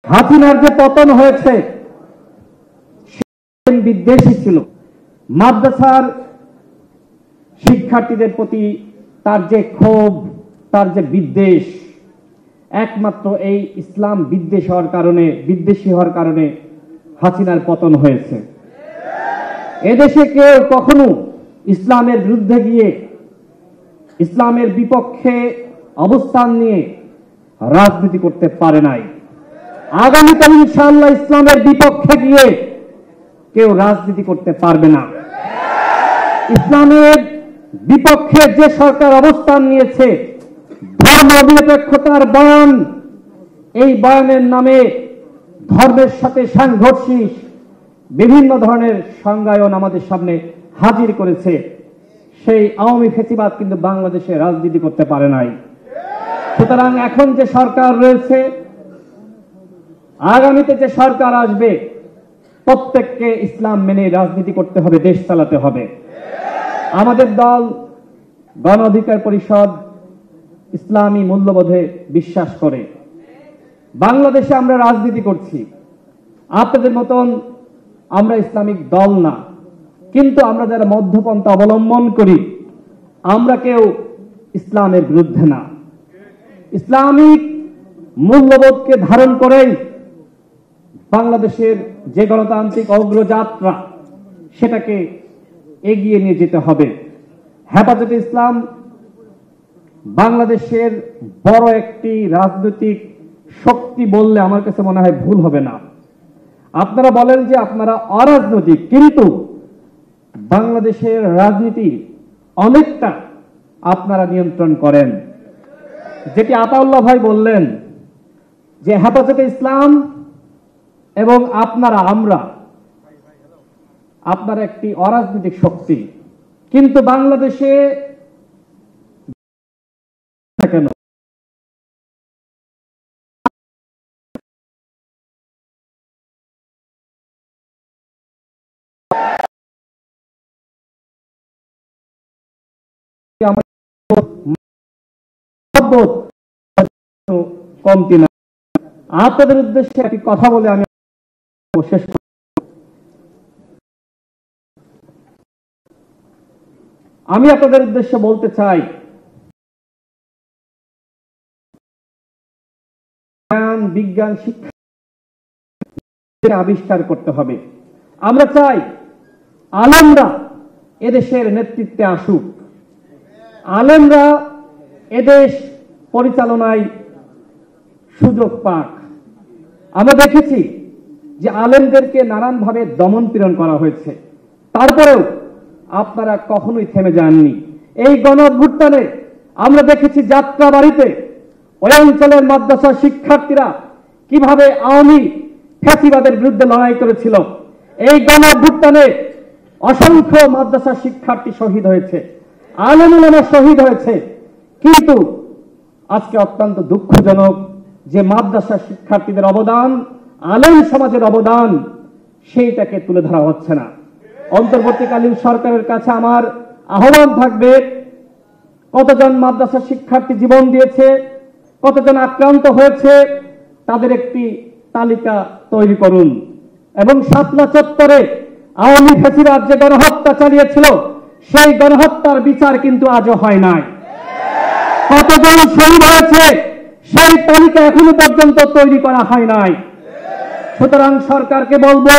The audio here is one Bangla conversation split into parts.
হাসিনার যে পতন হয়েছে বিদ্বেষী ছিল। মাদ্রাসার শিক্ষার্থীদের প্রতি তার যে ক্ষোভ, তার যে বিদ্বেষ, একমাত্র এই ইসলাম বিদ্বেষী হওয়ার কারণে হাসিনার পতন হয়েছে। এদেশে কেউ কখনো ইসলামের বিরুদ্ধে গিয়ে, ইসলামের বিপক্ষে অবস্থান নিয়ে রাজনীতি করতে পারে নাই। আগামীকাল ইনশাআল্লাহ ইসলামের বিপক্ষে গিয়ে কেউ রাজনীতি করতে পারবে না। ইসলামের বিপক্ষে যে সরকার অবস্থান নিয়েছে, ধর্ম নিরপেক্ষতার বয়ান, এই বয়ানের নামে ধর্মের সাথে সাংঘর্ষিক বিভিন্ন ধরনের সংজ্ঞায়ন আমাদের সামনে হাজির করেছে। সেই আওয়ামী ফ্যাসিবাদ কিন্তু বাংলাদেশে রাজনীতি করতে পারে নাই। সুতরাং এখন যে সরকার রয়েছে, আগামীতে যে সরকার আসবে, প্রত্যেককে ইসলাম মেনে রাজনীতি করতে হবে, দেশ চালাতে হবে। আমাদের দল গণ অধিকার পরিষদ ইসলামী মূল্যবোধে বিশ্বাস করে। বাংলাদেশে আমরা রাজনীতি করছি, আপনাদের মতন আমরা ইসলামিক দল না, কিন্তু আমরা যারা মধ্যপন্থা অবলম্বন করি, আমরা কেউ ইসলামের বিরুদ্ধে না। ইসলামিক মূল্যবোধকে ধারণ করেই বাংলাদেশের যে গণতান্ত্রিক অগ্রযাত্রা, সেটাকে এগিয়ে নিয়ে যেতে হবে। হেফাজতে ইসলাম বাংলাদেশের বড় একটি রাজনৈতিক শক্তি বললে আমার কাছে মনে হয় ভুল হবে না। আপনারা বলেন যে আপনারা অরাজনৈতিক, কিন্তু বাংলাদেশের রাজনীতি অনেকটা আপনারা নিয়ন্ত্রণ করেন। যেটি আতাউল্লাহ ভাই বললেন যে হেফাজতে ইসলাম এবং আপনারা একটি অরাজনৈতিক শক্তি, কিন্তু বাংলাদেশে কেন কমতি না। আপনাদের উদ্দেশ্যে একটি কথা বলে আমি শেষ করব। আমি আপনাদের উদ্দেশ্যে বলতে চাই, জ্ঞান, বিজ্ঞান, শিক্ষা আবিষ্কার করতে হবে। আমরা চাই আলেমরা এদেশের নেতৃত্বে আসুক, আলেমরা এদেশ পরিচালনায় সুযোগ পাক। আমরা দেখেছি যে আলেমদেরকে নানানভাবে দমন পীড়ন করা হয়েছে, তারপরেও আপনারা কখনোই থেমে যাননি। এই গণ অভ্যুত্থানে আমরা দেখেছি যাত্রাবাড়িতে ওই অঞ্চলের মাদ্রাসা শিক্ষার্থীরা কিভাবে আওয়ামী ফ্যাসিবাদের বিরুদ্ধে লড়াই করেছিল। এই গণ অভ্যুত্থানে অসংখ্য মাদ্রাসা শিক্ষার্থী শহীদ হয়েছে, আলেম ওলামা শহীদ হয়েছে, কিন্তু আজকে অত্যন্ত দুঃখজনক যে মাদ্রাসা শিক্ষার্থীদের অবদান, আলেম সমাজের অবদান, সেইটাকে তুলে ধরা হচ্ছে না। অন্তর্বর্তীকালীন সরকারের কাছে আমার আহ্বান থাকবে, কতজন মাদ্রাসা শিক্ষার্থী জীবন দিয়েছে, কতজন আক্রান্ত হয়েছে, তাদের একটি তালিকা তৈরি করুন। এবং শাপলা চত্বরে আওয়ামী ফ্যাসিবাদ যে গণহত্যা চালিয়েছিল, সেই গণহত্যার বিচার কিন্তু আজও হয় নাই। কতজন শহীদ হয়েছে সেই তালিকা এখনো পর্যন্ত তৈরি করা হয় নাই। সুতরাং সরকারকে বলবো,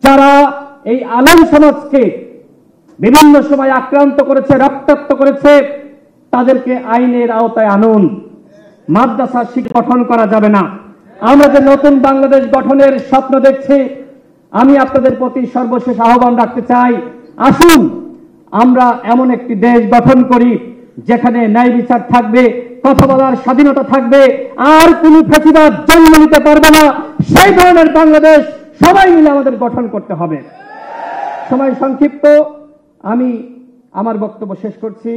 যারা এই আলেম সমাজকে বিভিন্ন সময় আক্রান্ত করেছে, রক্তাক্ত করেছে, তাদেরকে আইনের আওতায় আনুন। মাদ্রাসা শিক্ষা গঠন করা যাবে না। আমরা যে নতুন বাংলাদেশ গঠনের স্বপ্ন দেখছি, আমি আপনাদের প্রতি সর্বশেষ আহ্বান রাখতে চাই, আসুন আমরা এমন একটি দেশ গঠন করি যেখানে ন্যায় বিচার থাকবে, কথা বলার স্বাধীনতা থাকবে, আর কোন ফ্যাসিবাদ জন্ম নিতে পারবে না। সেই ধরনের বাংলাদেশ সবাই মিলে আমাদের গঠন করতে হবে। সময় সংক্ষিপ্ত, আমি আমার বক্তব্য শেষ করছি।